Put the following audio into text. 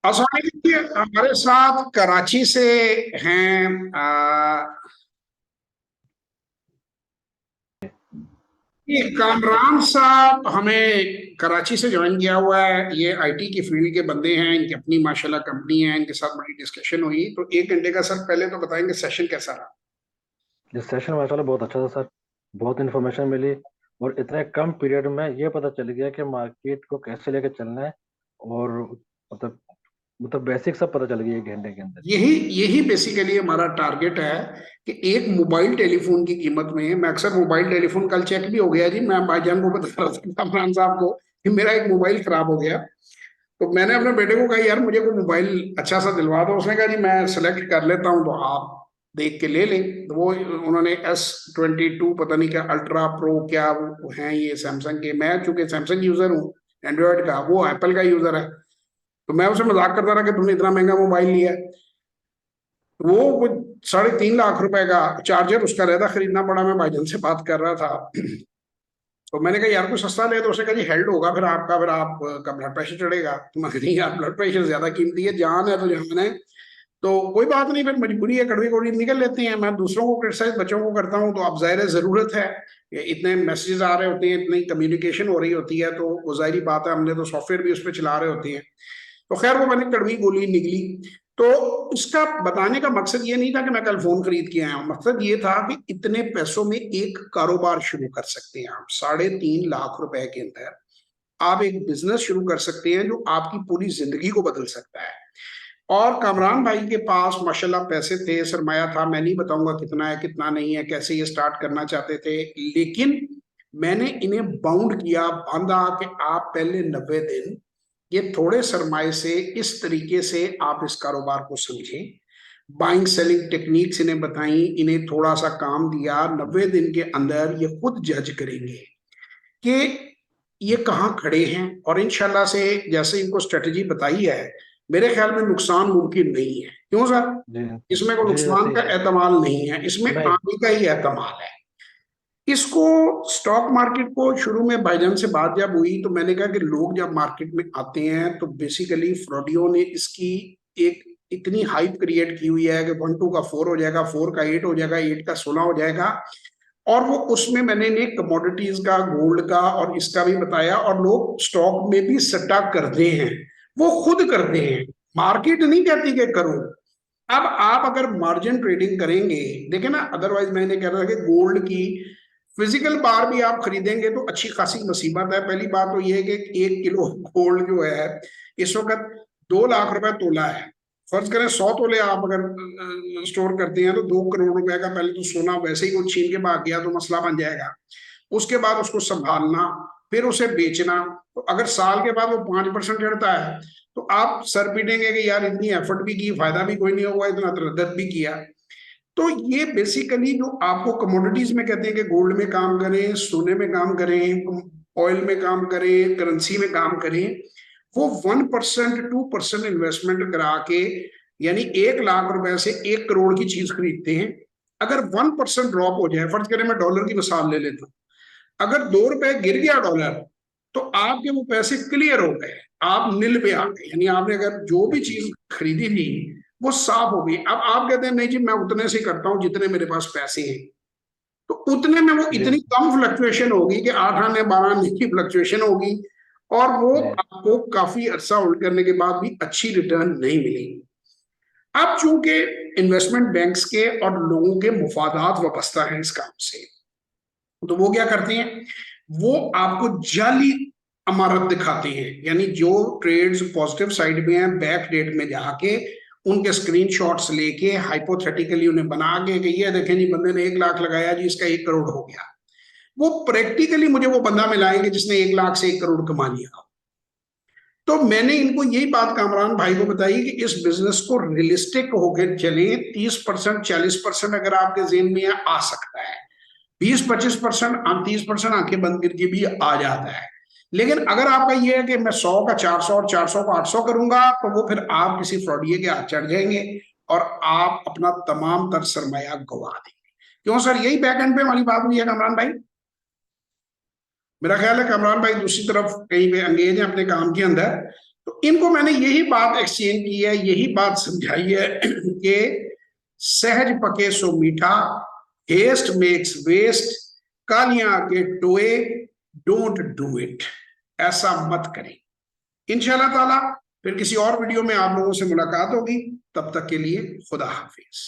देखिए हमारे साथ कराची से हैं ये कामरान साहब हमें कराची से ज्वाइन किया हुआ है। ये आईटी की फील्ड के बंदे हैं, इनकी अपनी माशाल्लाह कंपनी है, इनके साथ बड़ी डिस्कशन हुई। तो 1 घंटे का सर पहले तो बताएंगे सेशन कैसा रहा। ये सेशन माशाल्लाह बहुत अच्छा था सर। बहुत इन्फॉर्मेशन मिली। और इतने कम पीरियड में ये पता चल गया कि मार्केट को कैसे लेके चलना है। और मतलब मतलब बेसिक सब पता चल गया 1 घंटे के अंदर। यही यही बेसिकली हमारा टारगेट है कि एक मोबाइल टेलीफोन की कीमत में, मैं अक्सर मोबाइल टेलीफोन कल चेक भी हो गया जी, मैं भाईजान को बता रहा था कामरान साहब को कि मेरा एक मोबाइल खराब हो गया। तो मैंने अपने बेटे को कहा यार मुझे कोई मोबाइल अच्छा सा दिलवा दो। उसने कहा जी मैं सेलेक्ट कर लेता हूँ, तो आप देख के ले लें। तो वो उन्होंने S22 पता नहीं क्या अल्ट्रा प्रो क्या वो हैं ये सैमसंग के। मैं चूंकि सैमसंग यूजर हूँ एंड्रॉयड का, वो एप्पल का यूजर है। तो मैं उसे मजाक करता रहा कि तुमने इतना महंगा मोबाइल लिया है। वो 3.5 लाख रुपए का चार्जर उसका रहता खरीदना पड़ा। मैं भाईजान से बात कर रहा था तो मैंने कहा यार कुछ सस्ता ले। तो उसने कहा जी हेल्ड होगा फिर आपका, फिर आपका ब्लड प्रेशर चढ़ेगा। तो मैं कहा, नहीं यार ब्लड प्रेशर ज्यादा कीमती है, जान है तो जान है। तो कोई बात नहीं, फिर मजबूरी है, कड़वी कौड़ी निकल लेते हैं। मैं दूसरों को क्रिटिसाइज बच्चों को करता हूँ तो अब जाहिर है जरूरत है, ये इतने मैसेजेस आ रहे होते हैं, इतनी कम्युनिकेशन हो रही होती है, तो वो जाहिर बात है हमने तो सॉफ्टवेयर भी उस पर चला रहे होते हैं। तो खैर वो मैंने कड़वी गोली निकली। तो इसका बताने का मकसद ये नहीं था कि मैं कल फोन खरीद के आया हूं। मकसद ये था कि इतने पैसों में एक कारोबार शुरू कर सकते हैं आप। 3.5 लाख रुपए के अंदर आप एक बिजनेस शुरू कर सकते हैं जो आपकी पूरी जिंदगी को बदल सकता है। और कामरान भाई के पास माशाल्लाह पैसे थे, सरमाया था। मैं नहीं बताऊंगा कितना है कितना नहीं है, कैसे ये स्टार्ट करना चाहते थे, लेकिन मैंने इन्हें बाउंड किया, बांधा कि आप पहले 90 दिन ये थोड़े सरमाए से इस तरीके से आप इस कारोबार को समझें। बाइंग सेलिंग टेक्निक्स इन्हें बताई, इन्हें थोड़ा सा काम दिया। 90 दिन के अंदर ये खुद जज करेंगे कि ये कहाँ खड़े हैं। और इंशाल्लाह से जैसे इनको स्ट्रेटजी बताई है, मेरे ख्याल में नुकसान मुमकिन नहीं है। क्यों सर? जी इसमें कोई जी नुकसान ऐसे ही का सर। एहतमाल नहीं है, इसमें नहीं। आने का ही एहतमाल है। इसको स्टॉक मार्केट को शुरू में भाईजान से बात जब हुई तो मैंने कहा कि लोग जब मार्केट में आते हैं तो बेसिकली फ्रॉडियो ने इसकी एक इतनी हाइप क्रिएट की हुई है कि 1 2 का 4 हो जाएगा, 4 का 8 हो जाएगा, 8 का 16 हो जाएगा। और वो उसमें मैंने इन्हें कमोडिटीज का, गोल्ड का और इसका भी बताया। और लोग स्टॉक में भी सट्टा करते हैं, वो खुद करते हैं, मार्केट नहीं कहती कि करो। अब आप अगर मार्जिन ट्रेडिंग करेंगे, देखे ना, अदरवाइज मैंने कह रहा था कि गोल्ड की फिजिकल बार भी आप खरीदेंगे तो अच्छी खासी मुसीबत है। पहली बात तो ये है कि 1 किलो गोल्ड जो है इस वक्त 2 लाख रुपए तोला है। फर्ज करें 100 तोले आप अगर स्टोर करते हैं तो 2 करोड़ रुपए का पहले तो सोना वैसे ही वो छीन के भाग गया तो मसला बन जाएगा। उसके बाद उसको संभालना, फिर उसे बेचना। तो अगर साल के बाद वो 5% चढ़ता है तो आप सर पीटेंगे कि यार इतनी एफर्ट भी की, फायदा भी कोई नहीं हुआ, इतना तरद्दत भी किया। तो ये बेसिकली जो आपको कमोडिटीज में कहते हैं कि गोल्ड में काम करें, सोने में काम करें, ऑयल में काम करें, करेंसी में काम करें, वो 1% 2% इन्वेस्टमेंट करा के, यानी 1 लाख रुपए से 1 करोड़ की चीज खरीदते हैं। अगर 1% ड्रॉप हो जाए, फर्ज करें मैं डॉलर की मिसाल ले लेता हूँ, अगर 2 रुपए गिर गया डॉलर तो आपके वो पैसे क्लियर हो गए, आप नील पे आ गए। यानी आपने अगर जो भी चीज खरीदी थी वो साफ हो गई। अब आप कहते हैं नहीं जी मैं उतने से करता हूं जितने मेरे पास पैसे हैं, तो उतने में वो जी इतनी कम फ्लक्चुएशन होगी कि 8 आने 12 आने की फ्लक्चुएशन होगी, और वो जी आपको काफी अरसा होल्ड करने के बाद भी अच्छी रिटर्न नहीं मिलेगी। अब चूंकि इन्वेस्टमेंट बैंक्स के और लोगों के मुफादात वाबस्ता हैं इस काम से, तो वो क्या करते हैं, वो आपको जाली अमारत दिखाते हैं। यानी जो ट्रेड्स पॉजिटिव साइड में है, बैक डेट में जाके उनके स्क्रीनशॉट्स लेके हाइपोथेटिकली उन्हें बना के कि ये देखें जी बंदे ने 1 लाख लगाया जी, इसका 1 करोड़ हो गया। वो प्रैक्टिकली मुझे वो बंदा मिलाएंगे जिसने 1 लाख से 1 करोड़ कमा लिया। तो मैंने इनको यही बात कामरान भाई को बताई कि इस बिजनेस को रियलिस्टिक होकर चले। 30% 40% अगर आपके जेन में आ सकता है, 20 25%, 30% आंखें बंद करके भी आ जाता है। लेकिन अगर आपका ये है कि मैं 100 का 400 और 400 का 800 करूंगा, तो वो फिर आप किसी फ्रॉडिये के हाथ चढ़ जाएंगे और आप अपना तमाम तर सरमाया गवा देंगे। क्यों सर? यही बैक एंड पे वाली बात हुई है कमरान भाई। मेरा ख्याल है कमरान भाई दूसरी तरफ कहीं पे अंगेज है अपने काम के अंदर। तो इनको मैंने यही बात एक्सचेंज की है, यही बात समझाई है कि सहज पके सो मीठा, हेस्ट मेक्स वेस्ट, कालियां आगे टोए, डोंट डू इट, ऐसा मत करें। इंशाल्लाह ताला फिर किसी और वीडियो में आप लोगों से मुलाकात होगी, तब तक के लिए खुदा हाफिज।